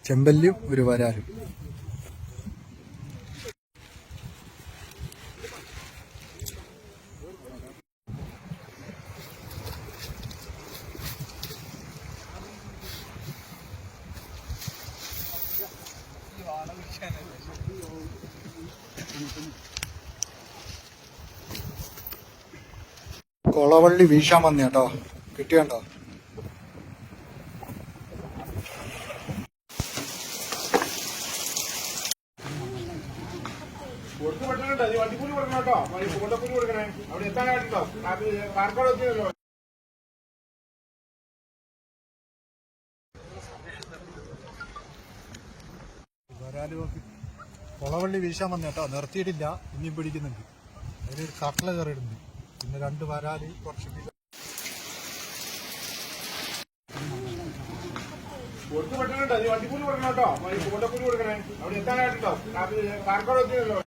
ചെമ്പല്ലിയും ഒരു വരാലും. കൊളവള്ളി വീശാൻ വന്ന കേട്ടോ, കിട്ടിയണ്ടോ? വണ്ടിക്കൂലി കൊടുക്കണം കേട്ടോ, കൊണ്ടക്കൂലി കൊടുക്കണേ. അവിടെ എത്താനായിട്ടോ പാർക്കോട് എത്തിയല്ലോ. കൊളവള്ളി വീശാൻ വന്ന കേട്ടോ, നിർത്തിയിട്ടില്ല, ഇനിയും പിടിക്കുന്നുണ്ട്. അതിലൊരു കട്ടല കയറിയിടുന്നുണ്ട്, പിന്നെ 2 വരാല്, കുറച്ച് കൊടുത്തു പെട്ടെന്നുണ്ട്. വണ്ടിക്കൂലി കൊടുക്കണം കേട്ടോ, കൊണ്ടക്കൂലി കൊടുക്കണേ. അവിടെ എത്താനായിട്ടോ പാർക്കോട് എത്തിയല്ലോ.